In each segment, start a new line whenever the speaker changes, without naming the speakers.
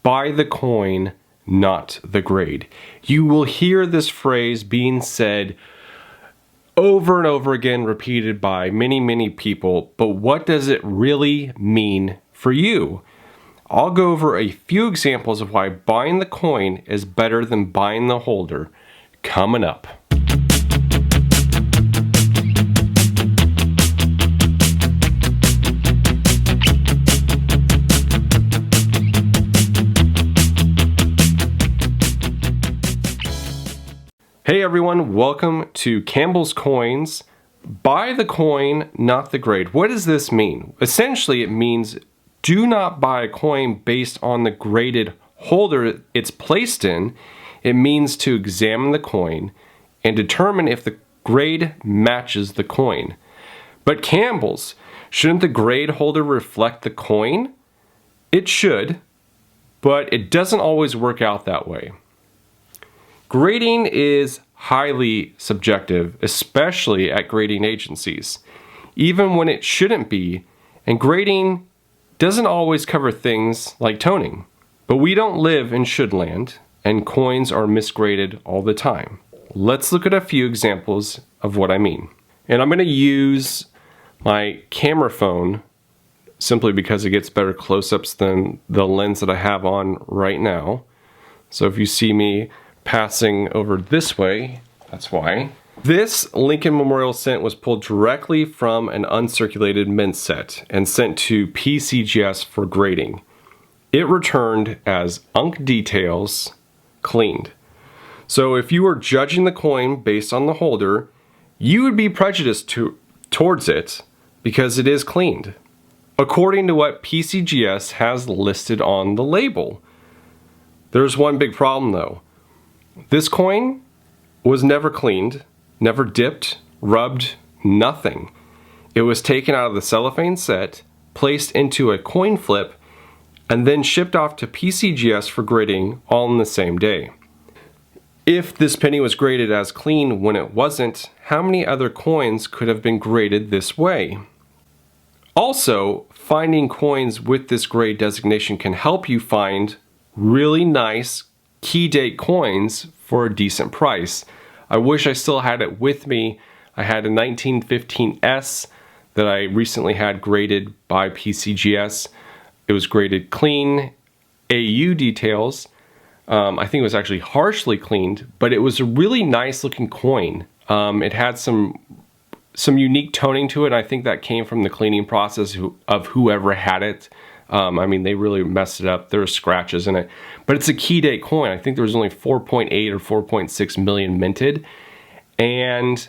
buy the coin, not the grade. You will hear this phrase being said over and over again, repeated by many, many people, but what does it really mean for you? I'll go over a few examples of why buying the coin is better than buying the holder coming up. Hey everyone, welcome to Campbell's Coins. Buy the coin, not the grade. What does this mean? Essentially, it means do not buy a coin based on the graded holder it's placed in. It means to examine the coin and determine if the grade matches the coin. But Campbell's, shouldn't the grade holder reflect the coin? It should, but it doesn't always work out that way. Grading is highly subjective, especially at grading agencies, even when it shouldn't be, and grading doesn't always cover things like toning. But we don't live in should land, and coins are misgraded all the time. Let's look at a few examples of what I mean. And I'm going to use my camera phone simply because it gets better close-ups than the lens that I have on right now. So if you see me passing over this way, that's why. This Lincoln Memorial cent was pulled directly from an uncirculated mint set and sent to PCGS for grading. It returned as unk details, cleaned. So if you were judging the coin based on the holder, you would be prejudiced towards it because it is cleaned, according to what PCGS has listed on the label. There's one big problem though. This coin was never cleaned, never dipped, rubbed, nothing. It was taken out of the cellophane set, placed into a coin flip, and then shipped off to PCGS for grading all in the same day. If this penny was graded as clean when it wasn't, how many other coins could have been graded this way? Also, finding coins with this grade designation can help you find really nice key date coins for a decent price. I wish I still had it with me. I had a 1915S that I recently had graded by PCGS. It was graded clean, AU details. I think it was actually harshly cleaned, but it was a really nice looking coin. It had some unique toning to it. I think that came from the cleaning process of whoever had it. I mean, they really messed it up. There were scratches in it, but it's a key date coin. I think there was only 4.8 or 4.6 million minted, and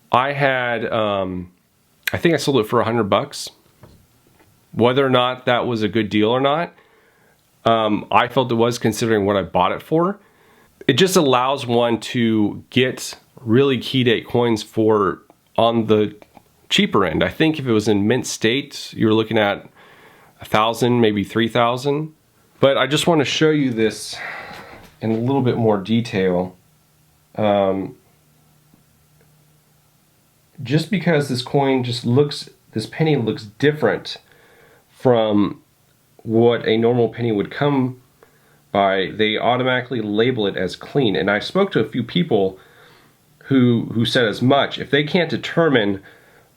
I had, I think I sold it for $100. Whether or not that was a good deal or not, I felt it was considering what I bought it for. It just allows one to get really key date coins for on the cheaper end. I think if it was in mint state, you're looking at 1,000, maybe 3,000. But I just want to show you this in a little bit more detail. Just because this coin this penny looks different from what a normal penny would come by, they automatically label it as clean. And I spoke to a few people who said as much. If they can't determine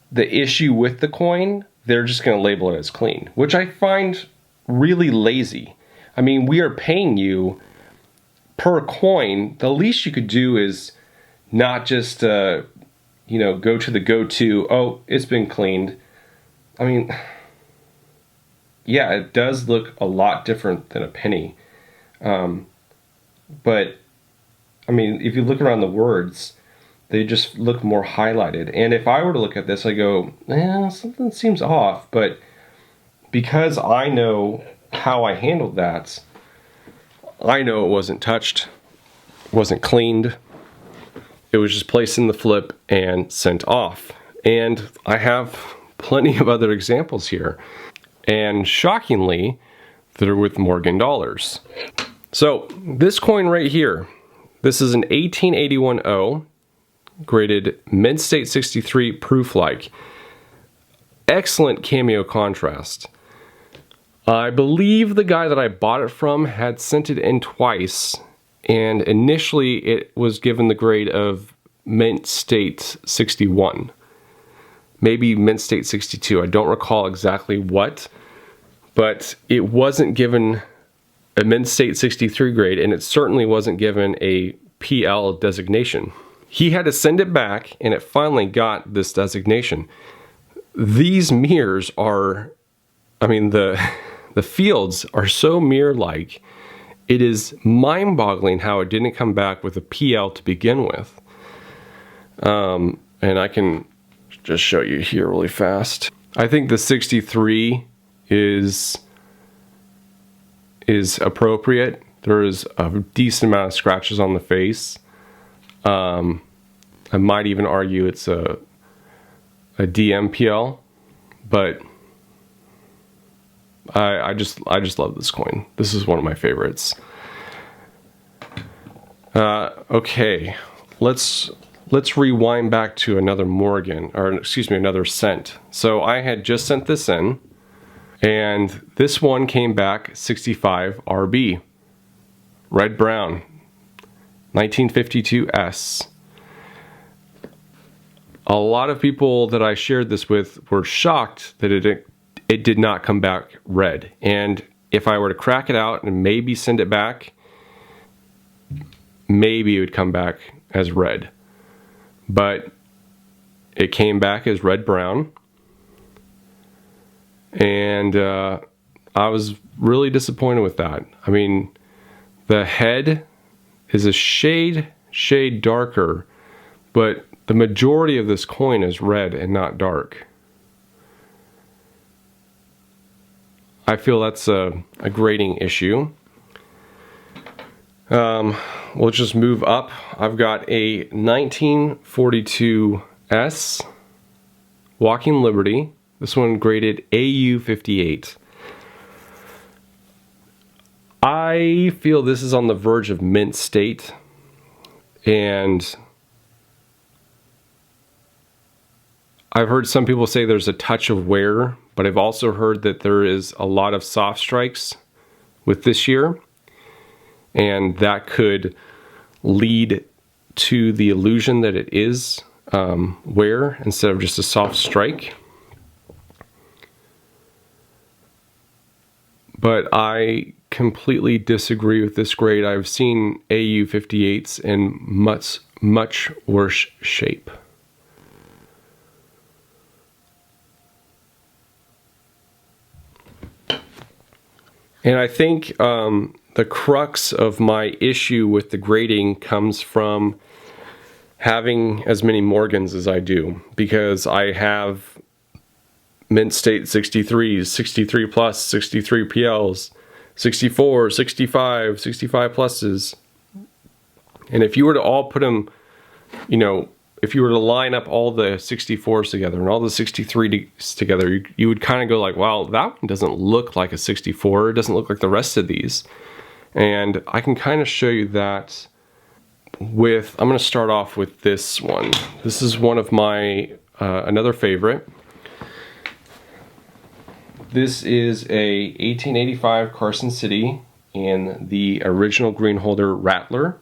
the issue with the coin, they're just going to label it as clean, which I find really lazy. I mean, we are paying you per coin. The least you could do is not just, go to the go-to, oh, it's been cleaned. I mean, yeah, it does look a lot different than a penny. But, I mean, if you look around the words, they just look more highlighted. And if I were to look at this, I go, something seems off. But because I know how I handled that, I know it wasn't touched, wasn't cleaned. It was just placed in the flip and sent off. And I have plenty of other examples here. And shockingly, that are with Morgan dollars. So this coin right here, this is an 1881O. Graded mint state 63 proof like. Excellent cameo contrast. I believe the guy that I bought it from had sent it in twice, and initially it was given the grade of Mint State 61. Maybe Mint State 62, I don't recall exactly what, but it wasn't given a Mint State 63 grade, and it certainly wasn't given a PL designation. He had to send it back, and it finally got this designation. These mirrors are, I mean, the fields are so mirror-like, it is mind-boggling how it didn't come back with a PL to begin with. And I can just show you here really fast. I think the 63 is appropriate. There is a decent amount of scratches on the face. I might even argue it's a DMPL, but I just love this coin. This is one of my favorites. Okay, let's rewind back to another Morgan, or excuse me, another cent. So I had just sent this in, and this one came back 65 RB, red brown, 1952 S. A lot of people that I shared this with were shocked that it did not come back red. And if I were to crack it out and maybe send it back, maybe it would come back as red. But it came back as red-brown. And I was really disappointed with that. I mean, the head is a shade darker, but the majority of this coin is red and not dark. I feel that's a grading issue. We'll just move up. I've got a 1942 S Walking Liberty. This one graded AU 58. I feel this is on the verge of mint state, and I've heard some people say there's a touch of wear, but I've also heard that there is a lot of soft strikes with this year, and that could lead to the illusion that it is wear instead of just a soft strike. But I completely disagree with this grade. I've seen AU 58s in much worse shape. And I think the crux of my issue with the grading comes from having as many Morgans as I do, because I have Mint State 63s, 63 plus, 63 PLs, 64, 65, 65 pluses. And if you were to all put them, you know, if you were to line up all the 64s together and all the 63s together, you would kind of go like, wow, that one doesn't look like a 64. It doesn't look like the rest of these. And I can kind of show you that with, I'm going to start off with this one. This is one of my, another favorite. This is a 1885 Carson City in the original green holder Rattler.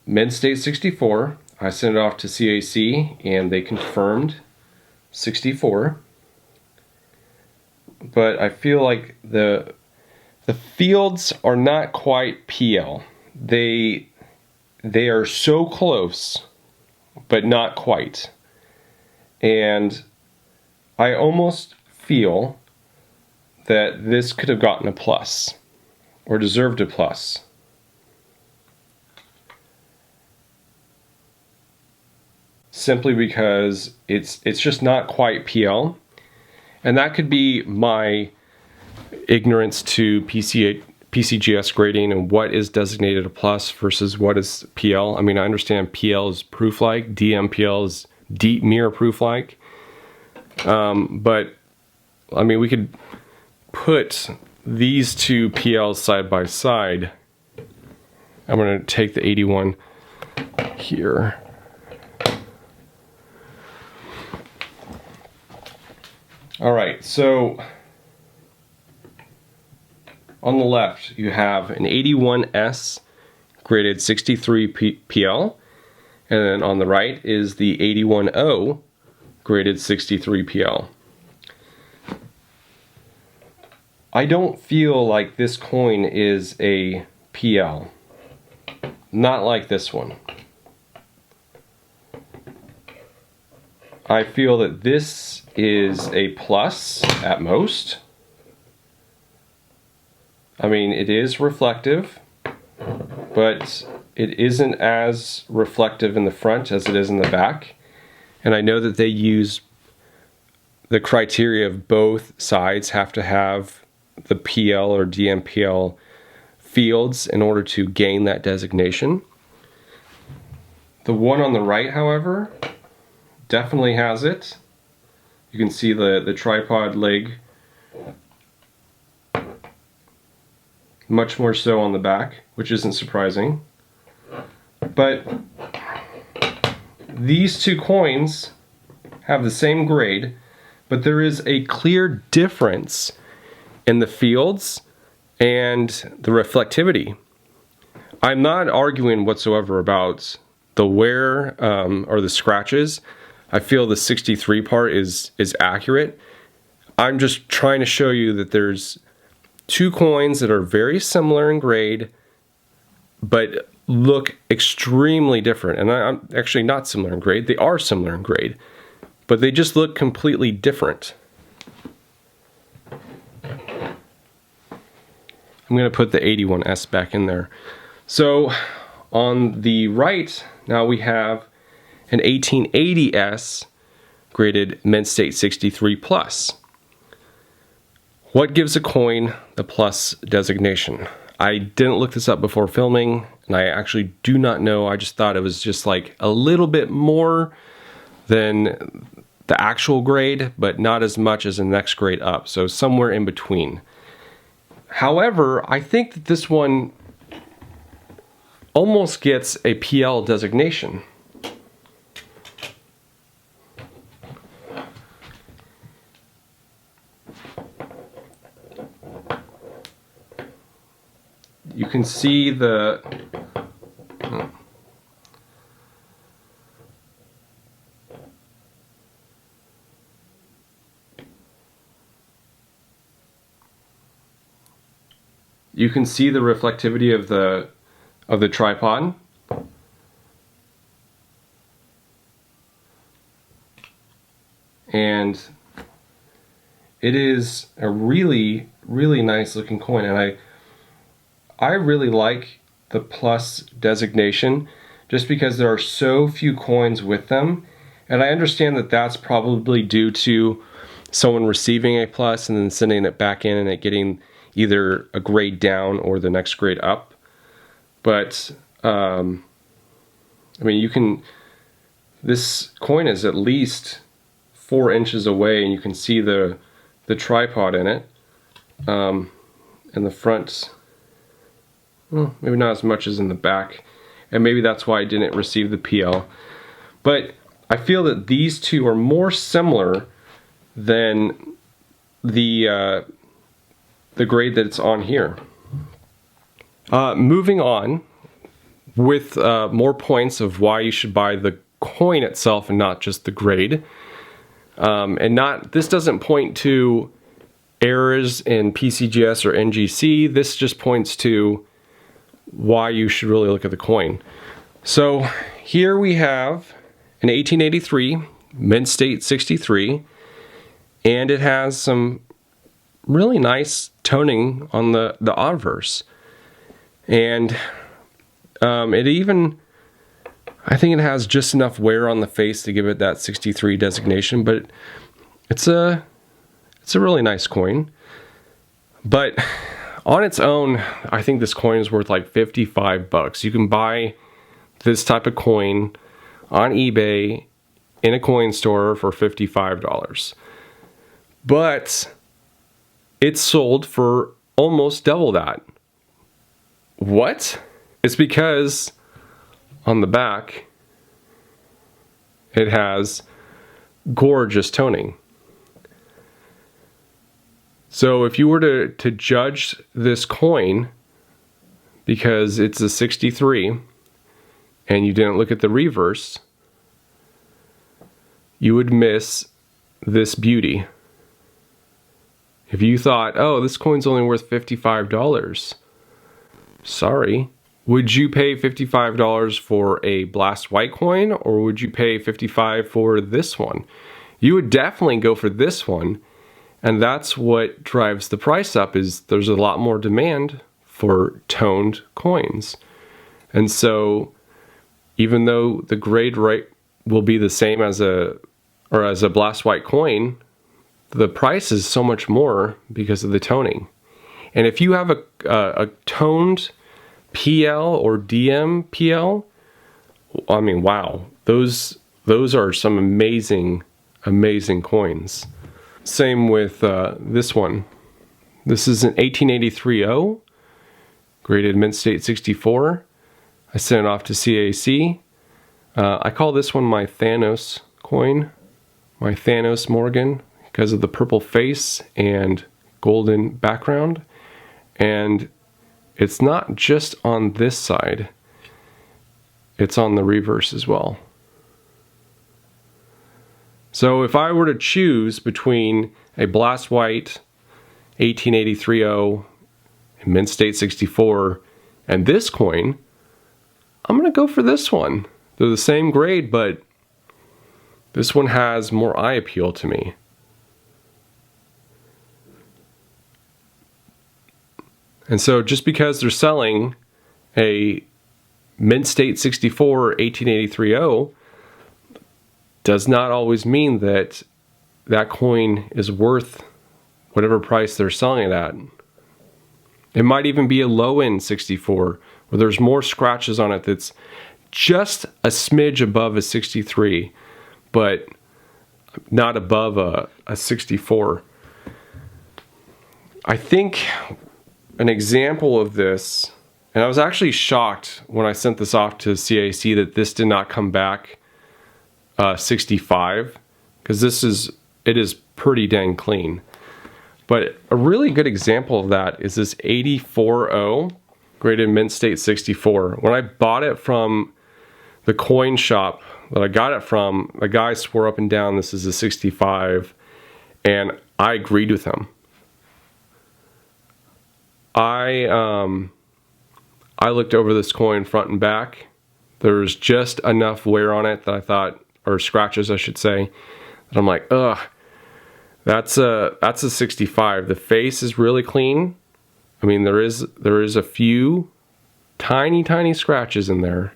Mint State 64. I sent it off to CAC and they confirmed 64. But I feel like the fields are not quite PL. They are so close, but not quite. And I almost feel that this could have gotten a plus, or deserved a plus. Simply because it's just not quite PL. And that could be my ignorance to PCGS grading and what is designated a plus versus what is PL. I mean, I understand PL is proof-like, DMPL is deep mirror proof-like. But, I mean, we could put these two PLs side by side. I'm going to take the 81 here. All right, so on the left, you have an 81S graded 63 PL, and then on the right is the 81O graded 63 PL. I don't feel like this coin is a PL. Not like this one. I feel that this is a plus at most. I mean, it is reflective, but it isn't as reflective in the front as it is in the back. And I know that they use the criteria of both sides have to have the PL or DMPL fields in order to gain that designation. The one on the right, however, definitely has it. You can see the tripod leg much more so on the back, which isn't surprising. But these two coins have the same grade, but there is a clear difference in the fields and the reflectivity. I'm not arguing whatsoever about the wear or the scratches. I feel the 63 part is accurate. I'm just trying to show you that there's two coins that are very similar in grade, but look extremely different. And I'm actually not similar in grade. They are similar in grade, but they just look completely different. I'm going to put the 81S back in there. So on the right, now we have an 1880S graded mint state 63 plus. What gives a coin the plus designation? I didn't look this up before filming, and I actually do not know. I just thought it was just like a little bit more than the actual grade, but not as much as the next grade up. So somewhere in between. However, I think that this one almost gets a PL designation. You can see you can see the reflectivity of the tripod. And it is a really, really nice looking coin, and I really like the plus designation just because there are so few coins with them, and I understand that that's probably due to someone receiving a plus and then sending it back in and it getting either a grade down or the next grade up. But I mean, this coin is at least 4 inches away, and you can see the tripod in it. In the front, well, maybe not as much as in the back, and maybe that's why I didn't receive the PL. But I feel that these two are more similar than the grade that it's on here. Moving on with more points of why you should buy the coin itself and not just the grade. This doesn't point to errors in PCGS or NGC. This just points to why you should really look at the coin. So here we have an 1883 mint state 63, and it has some really nice toning on the obverse. And it even, I think it has just enough wear on the face to give it that 63 designation, but it's a really nice coin. But on its own, I think this coin is worth like 55 bucks. You can buy this type of coin on eBay in a coin store for $55. But it's sold for almost double that. What? It's because on the back it has gorgeous toning. So if you were to judge this coin because it's a 63 and you didn't look at the reverse, you would miss this beauty. If you thought, oh, this coin's only worth $55, sorry. Would you pay $55 for a blast white coin, or would you pay $55 for this one? You would definitely go for this one, and that's what drives the price up, is there's a lot more demand for toned coins. And so even though the grade rate will be the same as a blast white coin, the price is so much more because of the toning. And if you have a toned PL or DM PL, I mean, wow, those are some amazing coins. Same with this one. This is an 1883-0, graded mint state 64. I sent it off to CAC. I call this one my Thanos coin, my Thanos Morgan, because of the purple face and golden background. And it's not just on this side, it's on the reverse as well. So if I were to choose between a blast white 1883-0 mint state 64 and this coin, I'm gonna go for this one. They're the same grade, but this one has more eye appeal to me. And so just because they're selling a mint state 64 1883-0 does not always mean that that coin is worth whatever price they're selling it at. It might even be a low-end 64 where there's more scratches on it that's just a smidge above a 63, but not above a 64. I think an example of this, and I was actually shocked when I sent this off to CAC that this did not come back 65, because it is pretty dang clean. But a really good example of that is this 84-0 graded mint state 64. When I bought it from the coin shop that I got it from, the guy swore up and down this is a 65, and I agreed with him. I looked over this coin front and back. There's just enough wear on it that I thought, or scratches I should say, that I'm like, ugh, that's a 65. The face is really clean. I mean, there is a few tiny scratches in there,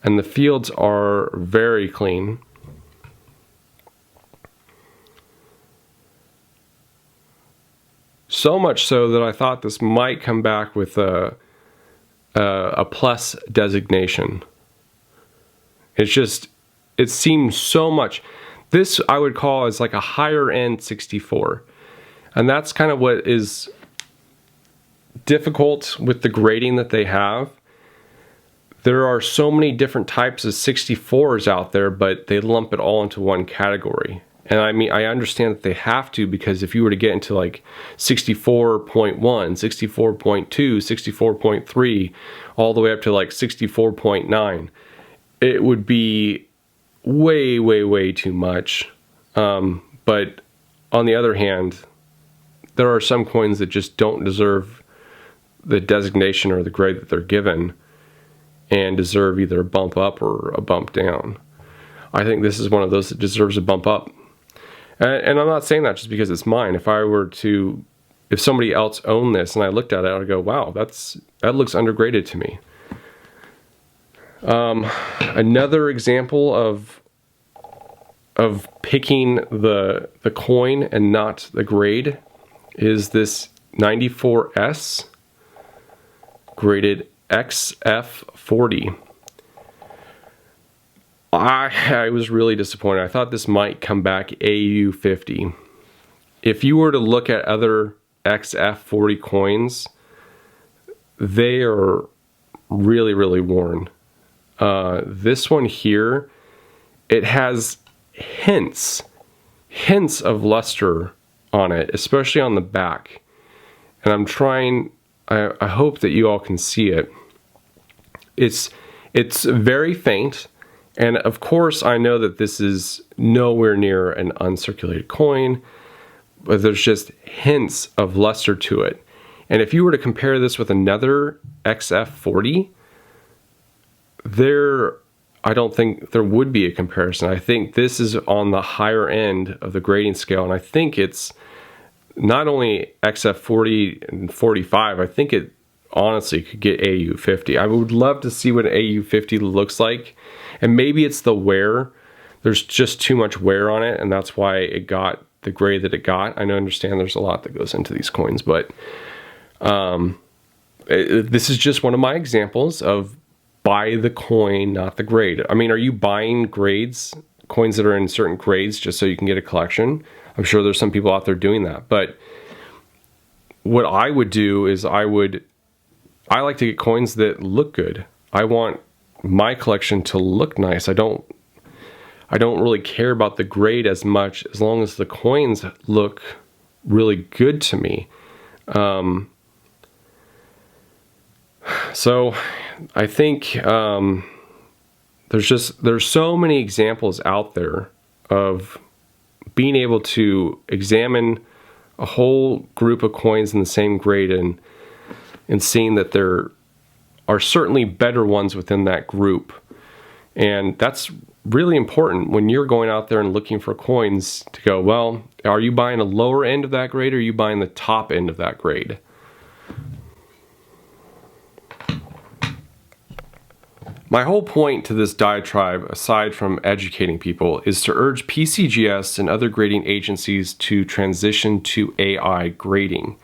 and the fields are very clean. So much so that I thought this might come back with a plus designation. It seems so much. This I would call as like a higher end 64. And that's kind of what is difficult with the grading that they have. There are so many different types of 64s out there, but they lump it all into one category. And I mean, I understand that they have to, because if you were to get into like 64.1, 64.2, 64.3, all the way up to like 64.9, it would be way too much. But on the other hand, there are some coins that just don't deserve the designation or the grade that they're given and deserve either a bump up or a bump down. I think this is one of those that deserves a bump up. And I'm not saying that just because it's mine. If somebody else owned this and I looked at it, I'd go, wow, that looks undergraded to me. Another example of picking the coin and not the grade is this 94S graded XF40. I was really disappointed. I thought this might come back AU50. If you were to look at other XF40 coins, they are really worn. This one here, it has hints of luster on it, especially on the back. And I'm trying, I hope that you all can see it. It's very faint. And of course, I know that this is nowhere near an uncirculated coin, but there's just hints of luster to it. And if you were to compare this with another XF40, I don't think there would be a comparison. I think this is on the higher end of the grading scale, and I think it's not only XF40 and 45, I think it honestly could get AU50. I would love to see what an AU50 looks like, and maybe it's the wear. There's just too much wear on it, and that's why it got the grade that it got. I understand there's a lot that goes into these coins, but this is just one of my examples of buy the coin, not the grade. I mean, are you buying grades, coins that are in certain grades just so you can get a collection? I'm sure there's some people out there doing that, but what I would do is I like to get coins that look good. I want my collection to look nice. I don't really care about the grade as much as long as the coins look really good to me. So I think there's so many examples out there of being able to examine a whole group of coins in the same grade and seeing that there are certainly better ones within that group. And that's really important when you're going out there and looking for coins to go, well, are you buying a lower end of that grade or are you buying the top end of that grade? My whole point to this diatribe, aside from educating people, is to urge PCGS and other grading agencies to transition to AI grading.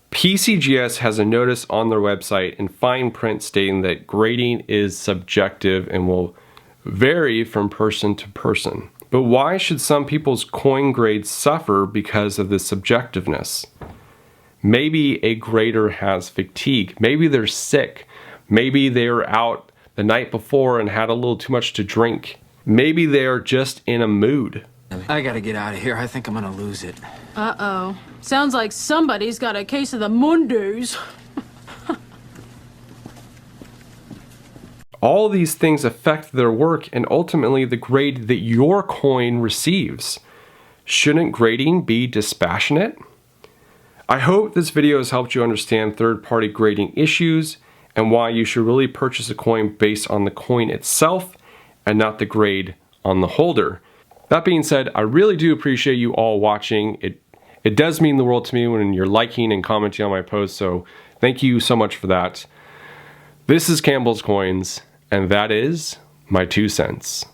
PCGS has a notice on their website in fine print stating that grading is subjective and will vary from person to person. But why should some people's coin grades suffer because of this subjectiveness? Maybe a grader has fatigue. Maybe they're sick. Maybe they were out the night before and had a little too much to drink. Maybe they are just in a mood.
I gotta get out of here. I think I'm gonna lose it.
Uh-oh. Sounds like somebody's got a case of the Mondays.
All these things affect their work and ultimately the grade that your coin receives. Shouldn't grading be dispassionate? I hope this video has helped you understand third-party grading issues and why you should really purchase a coin based on the coin itself and not the grade on the holder. That being said, I really do appreciate you all watching. It does mean the world to me when you're liking and commenting on my posts, so thank you so much for that. This is Campbell's Coins, and that is my 2 cents.